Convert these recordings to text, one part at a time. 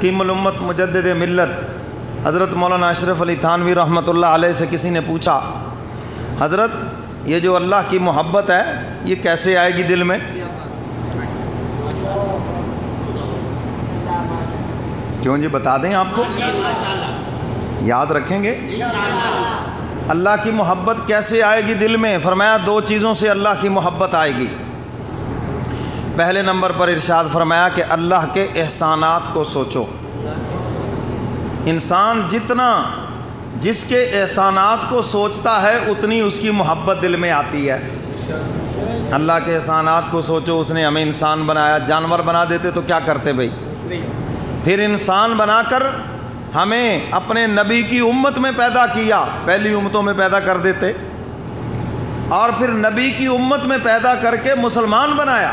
حکیم الامت مجدد ملت حضرت مولانا اشرف علی تھانوی رحمۃ اللہ علیہ سے کسی نے پوچھا، حضرت یہ جو اللہ کی محبت ہے یہ کیسے آئے گی دل میں؟ کیوں جی بتا دیں آپ کو، یاد رکھیں گے؟ اللہ کی محبت کیسے آئے گی دل میں؟ فرمایا دو چیزوں سے اللہ کی محبت آئے گی۔ پہلے نمبر پر ارشاد فرمایا کہ اللہ کے احسانات کو سوچو۔ انسان جتنا جس کے احسانات کو سوچتا ہے اتنی اس کی محبت دل میں آتی ہے۔ اللہ کے احسانات کو سوچو، اس نے ہمیں انسان بنایا، جانور بنا دیتے تو کیا کرتے بھائی؟ پھر انسان بنا کر ہمیں اپنے نبی کی امت میں پیدا کیا، پہلی امتوں میں پیدا کر دیتے، اور پھر نبی کی امت میں پیدا کر کے مسلمان بنایا،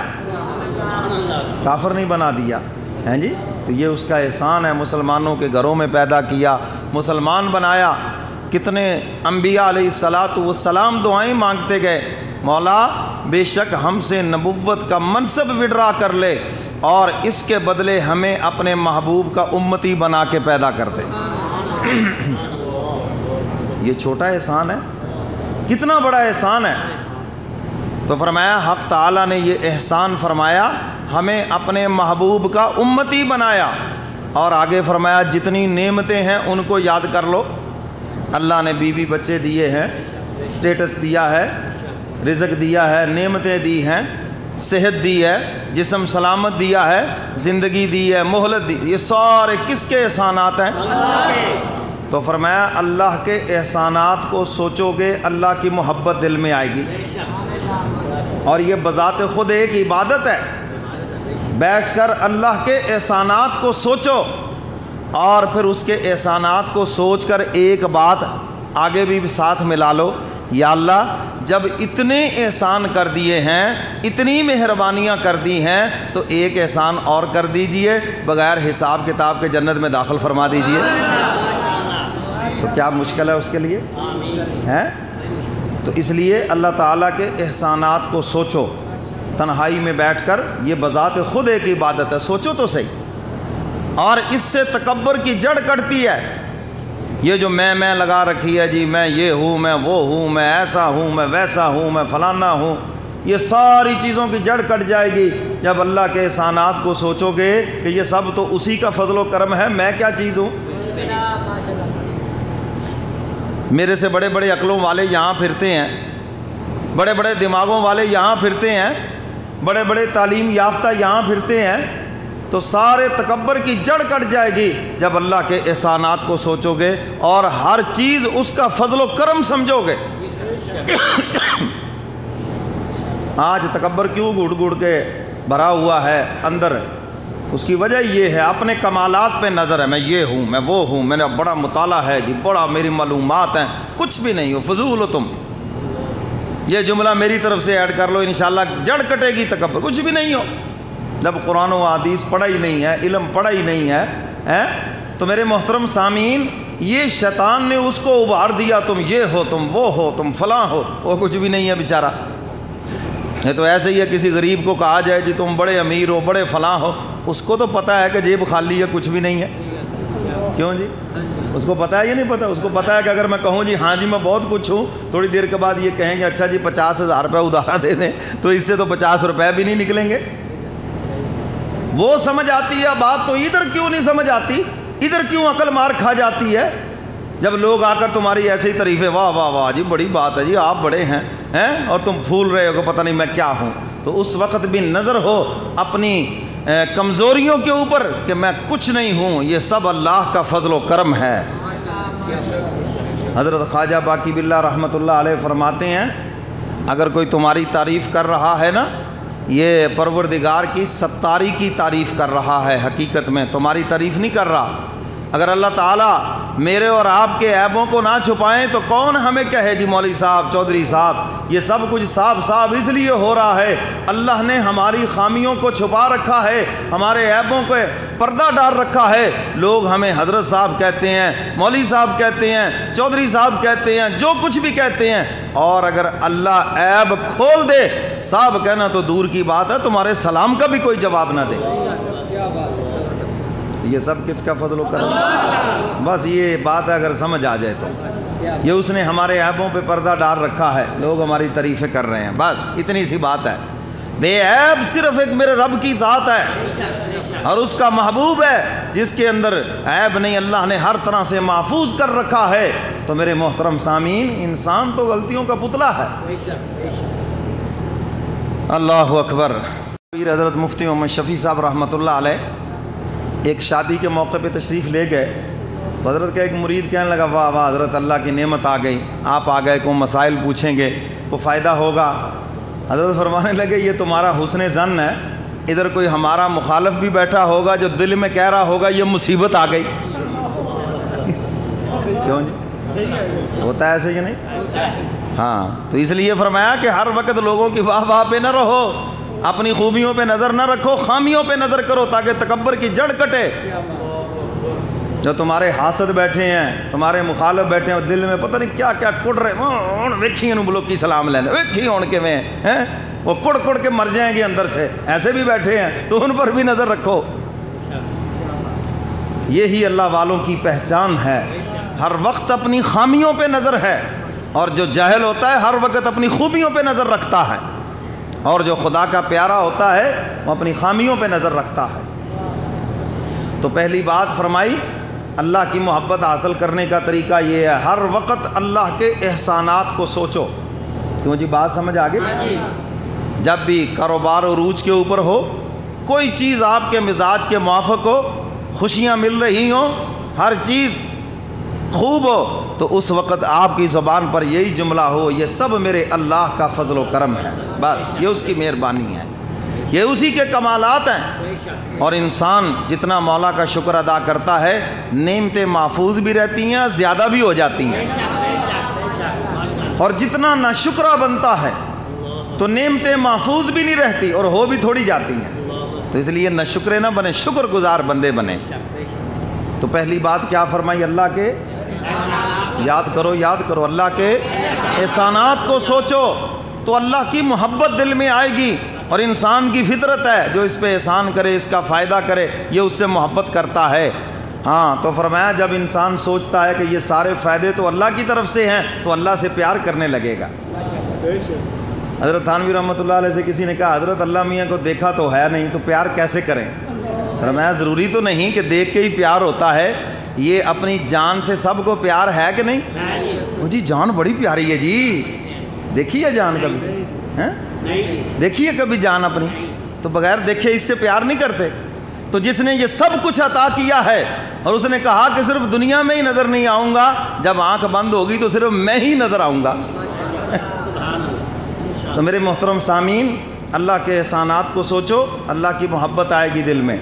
کافر نہیں بنا دیا ہیں جی۔ تو یہ اس کا احسان ہے، مسلمانوں کے گھروں میں پیدا کیا، مسلمان بنایا۔ کتنے انبیاء علیہ الصلاۃ والسلام دعائیں مانگتے گئے، مولا بے شک ہم سے نبوت کا منصب وڈرا کر لے اور اس کے بدلے ہمیں اپنے محبوب کا امتی بنا کے پیدا کر دے۔ یہ چھوٹا احسان ہے، کتنا بڑا احسان ہے۔ تو فرمایا حق تعالیٰ نے یہ احسان فرمایا، ہمیں اپنے محبوب کا امتی بنایا، اور آگے فرمایا جتنی نعمتیں ہیں ان کو یاد کر لو۔ اللہ نے بیوی بچے دیے ہیں، سٹیٹس دیا ہے، رزق دیا ہے، نعمتیں دی ہیں، صحت دی ہے، جسم سلامت دیا ہے، زندگی دی ہے، مہلت دی، یہ سارے کس کے احسانات ہیں؟ تو فرمایا اللہ کے احسانات کو سوچو گے اللہ کی محبت دل میں آئے گی، اور یہ بذات خود ایک عبادت ہے۔ بیٹھ کر اللہ کے احسانات کو سوچو، اور پھر اس کے احسانات کو سوچ کر ایک بات آگے بھی ساتھ ملا لو، یا اللہ جب اتنے احسان کر دیے ہیں، اتنی مہربانیاں کر دی ہیں، تو ایک احسان اور کر دیجئے، بغیر حساب کتاب کے جنت میں داخل فرما دیجئے۔ تو کیا مشکل ہے اس کے لیے ہیں؟ تو اس لیے اللہ تعالیٰ کے احسانات کو سوچو، تنہائی میں بیٹھ کر، یہ بذات خود ایک عبادت ہے، سوچو تو صحیح۔ اور اس سے تکبر کی جڑ کٹتی ہے، یہ جو میں لگا رکھی ہے جی، میں یہ ہوں، میں وہ ہوں، میں ایسا ہوں، میں ویسا ہوں، میں فلانا ہوں، یہ ساری چیزوں کی جڑ کٹ جائے گی جب اللہ کے احسانات کو سوچو گے کہ یہ سب تو اسی کا فضل و کرم ہے، میں کیا چیز ہوں؟ میرے سے بڑے بڑے عقلوں والے یہاں پھرتے ہیں، بڑے بڑے دماغوں والے یہاں پھرتے ہیں، بڑے بڑے تعلیم یافتہ یہاں پھرتے ہیں، تو سارے تکبر کی جڑ کٹ جائے گی جب اللہ کے احسانات کو سوچو گے اور ہر چیز اس کا فضل و کرم سمجھو گے۔ آج تکبر کیوں گھڑ گھڑ کے بھرا ہوا ہے اندر؟ اس کی وجہ یہ ہے اپنے کمالات پہ نظر ہے، میں یہ ہوں، میں وہ ہوں، میں نے بڑا مطالعہ ہے جی، بڑا میری معلومات ہیں، کچھ بھی نہیں ہو، فضول ہو تم۔ یہ جملہ میری طرف سے ایڈ کر لو، انشاءاللہ جڑ کٹے گی تکبر، کچھ بھی نہیں ہو۔ جب قرآن و حدیث پڑھا ہی نہیں ہے، علم پڑھا ہی نہیں ہے، تو میرے محترم سامعین، یہ شیطان نے اس کو ابھار دیا، تم یہ ہو، تم وہ ہو، تم فلاں ہو، وہ کچھ بھی نہیں ہے بیچارہ۔ یہ تو ایسے ہی ہے، کسی غریب کو کہا جائے جی تم بڑے امیر ہو، بڑے فلاں ہو، اس کو تو پتہ ہے کہ جیب خالی ہے، کچھ بھی نہیں ہے۔ کیوں جی؟ اس کو پتہ ہے یا نہیں پتہ؟ اس کو پتہ ہے کہ اگر میں کہوں جی ہاں جی میں بہت کچھ ہوں، تھوڑی دیر کے بعد یہ کہیں گے اچھا جی 50,000 روپے ادھار دے دیں، تو اس سے تو 50 روپے بھی نہیں نکلیں گے۔ وہ سمجھ آتی ہے بات، تو ادھر کیوں نہیں سمجھ آتی؟ ادھر کیوں عقل مار کھا جاتی ہے؟ جب لوگ آ کر تمہاری ایسے ہی تعریفیں، واہ واہ واہ جی بڑی بات ہے جی، آپ بڑے ہیں اور تم پھول رہے ہو کہ پتہ نہیں میں کیا ہوں، تو اس وقت بھی نظر ہو اپنی کمزوریوں کے اوپر کہ میں کچھ نہیں ہوں، یہ سب اللہ کا فضل و کرم ہے۔ حضرت خواجہ باقی باللہ رحمۃ اللہ علیہ فرماتے ہیں، اگر کوئی تمہاری تعریف کر رہا ہے نا، یہ پروردگار کی ستاری کی تعریف کر رہا ہے، حقیقت میں تمہاری تعریف نہیں کر رہا۔ اگر اللہ تعالیٰ میرے اور آپ کے عیبوں کو نہ چھپائیں تو کون ہمیں کہے جی مولوی صاحب، چودھری صاحب، یہ سب کچھ صاف صاف اس لیے ہو رہا ہے، اللہ نے ہماری خامیوں کو چھپا رکھا ہے، ہمارے عیبوں کو پردہ ڈال رکھا ہے۔ لوگ ہمیں حضرت صاحب کہتے ہیں، مولوی صاحب کہتے ہیں، چودھری صاحب کہتے ہیں، جو کچھ بھی کہتے ہیں، اور اگر اللہ عیب کھول دے، صاحب کہنا تو دور کی بات ہے، تمہارے سلام کا بھی کوئی جواب نہ دے۔ یہ سب کس کا فضل و کرم؟ بس یہ بات ہے، اگر سمجھ آ جائے تو یہ اس نے ہمارے عیبوں پہ پردہ ڈال رکھا ہے، لوگ ہماری تعریفیں کر رہے ہیں، بس اتنی سی بات ہے۔ بے عیب صرف ایک میرے رب کی ذات ہے اور اس کا محبوب ہے جس کے اندر عیب نہیں، اللہ نے ہر طرح سے محفوظ کر رکھا ہے۔ تو میرے محترم سامعین، انسان تو غلطیوں کا پتلا ہے۔ اللہ اکبر۔ حضرت مفتی محمد شفیع صاحب رحمۃ اللہ علیہ ایک شادی کے موقع پہ تشریف لے گئے تو حضرت کا ایک مرید کہنے لگا واہ واہ حضرت، اللہ کی نعمت آ گئی، آپ آ گئے، کوئی مسائل پوچھیں گے، کوئی فائدہ ہوگا۔ حضرت فرمانے لگے یہ تمہارا حسن ظن ہے، ادھر کوئی ہمارا مخالف بھی بیٹھا ہوگا جو دل میں کہہ رہا ہوگا یہ مصیبت آ گئی۔ کیوں جی؟ ہوتا ہے ایسے کہ نہیں؟ ہاں، تو اس لیے فرمایا کہ ہر وقت لوگوں کی واہ واہ پہ نہ رہو، اپنی خوبیوں پہ نظر نہ رکھو، خامیوں پہ نظر کرو تاکہ تکبر کی جڑ کٹے۔ جو تمہارے حاسد بیٹھے ہیں، تمہارے مخالف بیٹھے ہیں، دل میں پتہ نہیں کیا کیا کڑ رہے ہیں، ویکھی انہوں بلو کی سلام لینے، ویکھی ہون کے میں ہیں، وہ کڑ کڑ کے مر جائیں گے اندر سے، ایسے بھی بیٹھے ہیں، تو ان پر بھی نظر رکھو۔ یہی اللہ والوں کی پہچان ہے، ہر وقت اپنی خامیوں پہ نظر ہے، اور جو جاہل ہوتا ہے ہر وقت اپنی خوبیوں پہ نظر رکھتا ہے، اور جو خدا کا پیارا ہوتا ہے وہ اپنی خامیوں پہ نظر رکھتا ہے۔ تو پہلی بات فرمائی، اللہ کی محبت حاصل کرنے کا طریقہ یہ ہے، ہر وقت اللہ کے احسانات کو سوچو۔ کیوں جی؟ بات سمجھ آ گئی؟ جب بھی کاروبار عروج کے اوپر ہو، کوئی چیز آپ کے مزاج کے موافق ہو، خوشیاں مل رہی ہوں، ہر چیز خوب ہو، تو اس وقت آپ کی زبان پر یہی جملہ ہو، یہ سب میرے اللہ کا فضل و کرم ہے، بس یہ اس کی مہربانی ہے، یہ اسی کے کمالات ہیں۔ اور انسان جتنا مولا کا شکر ادا کرتا ہے، نعمتیں محفوظ بھی رہتی ہیں، زیادہ بھی ہو جاتی ہیں، اور جتنا ناشکرہ بنتا ہے تو نعمتیں محفوظ بھی نہیں رہتی اور ہو بھی تھوڑی جاتی ہیں۔ تو اس لیے نہ شکرے نہ بنے، شکر گزار بندے بنے۔ تو پہلی بات کیا فرمائی؟ اللہ کے یاد کرو اللہ کے احسانات کو سوچو، تو اللہ کی محبت دل میں آئے گی، اور انسان کی فطرت ہے جو اس پہ احسان کرے، اس کا فائدہ کرے، یہ اس سے محبت کرتا ہے۔ ہاں، تو فرمایا جب انسان سوچتا ہے کہ یہ سارے فائدے تو اللہ کی طرف سے ہیں تو اللہ سے پیار کرنے لگے گا۔ حضرت تھانوی رحمۃ اللہ علیہ سے کسی نے کہا حضرت اللہ میاں کو دیکھا تو ہے نہیں، تو پیار کیسے کریں؟ فرمایا ضروری تو نہیں کہ دیکھ کے ہی پیار ہوتا ہے، یہ اپنی جان سے سب کو پیار ہے کہ نہیں؟ وہ جی جان بڑی پیاری ہے جی، دیکھیے جان کبھی ہیں؟ دیکھیے کبھی جان اپنی، تو بغیر دیکھے اس سے پیار نہیں کرتے۔ تو جس نے یہ سب کچھ عطا کیا ہے اور اس نے کہا کہ صرف دنیا میں ہی نظر نہیں آؤں گا، جب آنکھ بند ہوگی تو صرف میں ہی نظر آؤں گا۔ تو میرے محترم سامعین، اللہ کے احسانات کو سوچو، اللہ کی محبت آئے گی دل میں۔